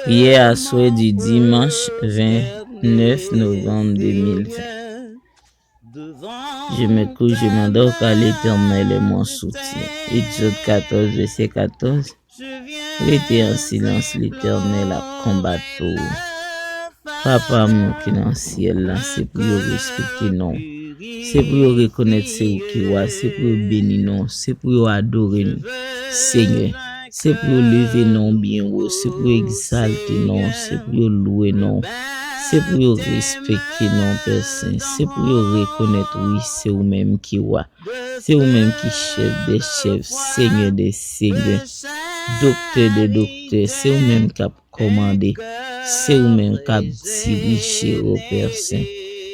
Prière à souhait du dimanche 29 novembre 2020. Je me couche, je m'endors car l'Éternel est mon soutien. Exode 14, verset 14. Restez en silence, l'Éternel a combattu pour vous. Papa, mon qui est dans le ciel, là, c'est pour respecter non. C'est pour reconnaître c'est où qui est, c'est pour bénir non, c'est pour adorer nous, Seigneur. C'est pour lever non bien haut, c'est pour exalter non, c'est pour louer non. C'est pour respecter non, Père Saint. C'est pour reconnaître, oui, c'est vous-même qui est. C'est vous-même qui chef des chefs, Seigneur des seigneurs, docteur des docteurs. C'est vous-même qui a commandé. C'est vous-même qui a dirigé au Père Saint.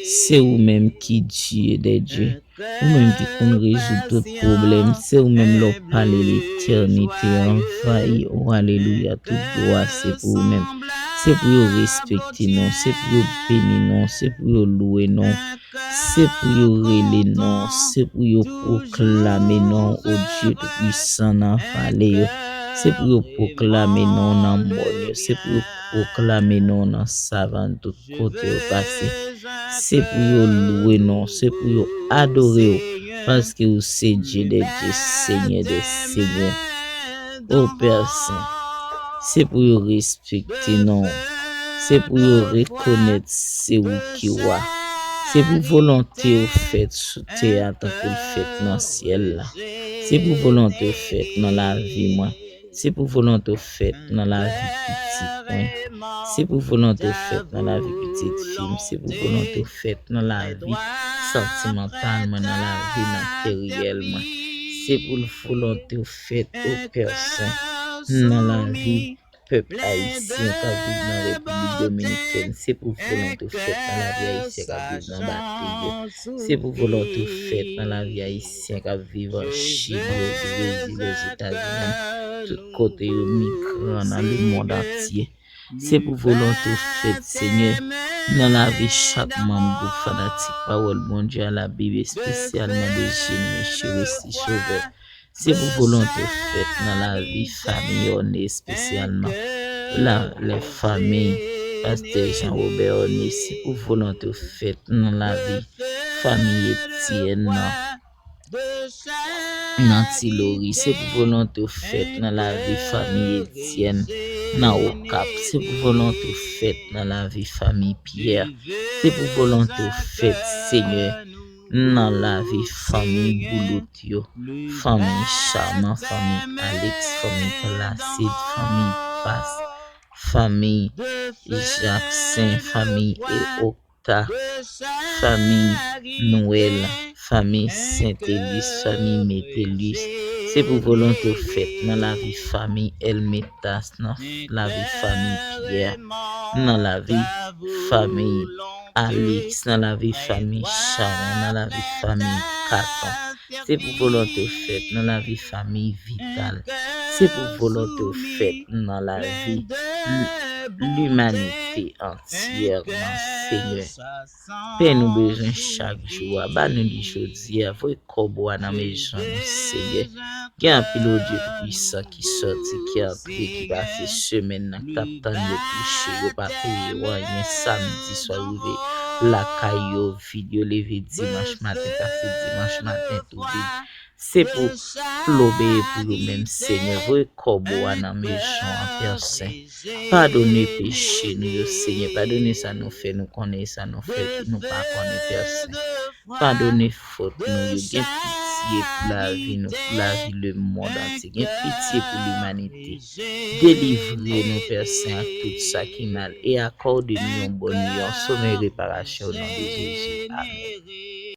C'est vous-même qui Dieu des dieux. Vous-même qui peut résoudre tout problème. C'est vous-même qui parle l'éternité envahie. Oh, alléluia. Tout droit, c'est pour vous-même. C'est pour respecter non. C'est pour bénir non. C'est pour louer non. C'est pour relayer non. C'est pour proclamer non au Dieu tout-puissant dans la vallée. C'est pour proclamer non dans le monde. C'est pour proclamer non dans la savane tout côté au passé. C'est pour louer non. C'est pour adorer parce que vous c'est Dieu des dieux, Seigneur des seigneurs. Ô Père Saint, c'est pour respecter non. C'est pour reconnaître c'est où qui est. C'est pour volonté au fait sous terre tant que le fait dans le ciel là. C'est pour volonté au fait dans la vie moi. C'est pour volonté au fait dans la vie petite. C'est pour volonté au fait dans la vie petite fille. C'est pour volonté au fait dans la vie sentimentale, dans la vie matérielle. C'est pour volonté au fait au Père Saint dans la vie peuple haïtien qui vit dans la République dominicaine. C'est pour volonté au fait dans la vie haïtienne qui vit dans la bataille. C'est pour volonté au fait dans la vie haïtienne qui vit en Chili, au Brésil, aux États-Unis, tout côté aux migrants dans le monde entier. C'est pour volonté au fait, Seigneur, dans la vie chaque membre groupe fanatique, parole bon Dieu à la Bible, spécialement des jeunes, messieurs, si sauveurs. C'est pour volonté faite dans la vie famille, on est spécialement les familles, Pasteur Jean-Robert, on est, c'est pour volonté faite dans la vie famille Etienne, Nancy Lori, c'est pour volonté faite dans la vie famille Etienne, dans Ocap, c'est pour volonté faite dans la vie famille Pierre, c'est pour volonté faite, Seigneur, dans la vie famille Bouloutio, famille Charmant, famille Alex, famille Placide, famille Passe, famille Jacques Saint, famille Octa, famille Noël, famille Saint-Élus, famille Métellus. C'est pour volonté faite dans la vie famille Elmetas, dans la vie famille Pierre, dans la vie famille Alex, dans la vie famille Sharon, dans la vie famille Caton. C'est pour volonté faite dans la vie famille Vital. C'est pour volonté faite dans la vie l'humanité entièrement, Seigneur. Père, nous besoin chaque jour. Bah nous dit aujourd'hui, vous corbeau dans maison, Seigneur. Il y a un pilote Dieu puissant qui sorti, qui a entré, qui passe semaine dans capitaine de toucher, yo pas payer rien samedi soir arrivé. La caillou vidéo levé dimanche matin, passé dimanche matin tout vide. C'est pour plober pour nous-mêmes, Seigneur. Vous corbeau dans maison en personne. Pardonnez péché nous, Seigneur. Pardonnez ça nous fait, nous connaissons ça nous fait, nous pas connaît personne. Pardonnez faute nous, gain pitié pour la vie nous, pour la vie le monde entier. Gain pitié pour l'humanité. Délivrez nous, Père Saint, à tout ça qui mal et accordez-nous une bonne nuit, en sommeil réparation au nom de Jésus. Amen.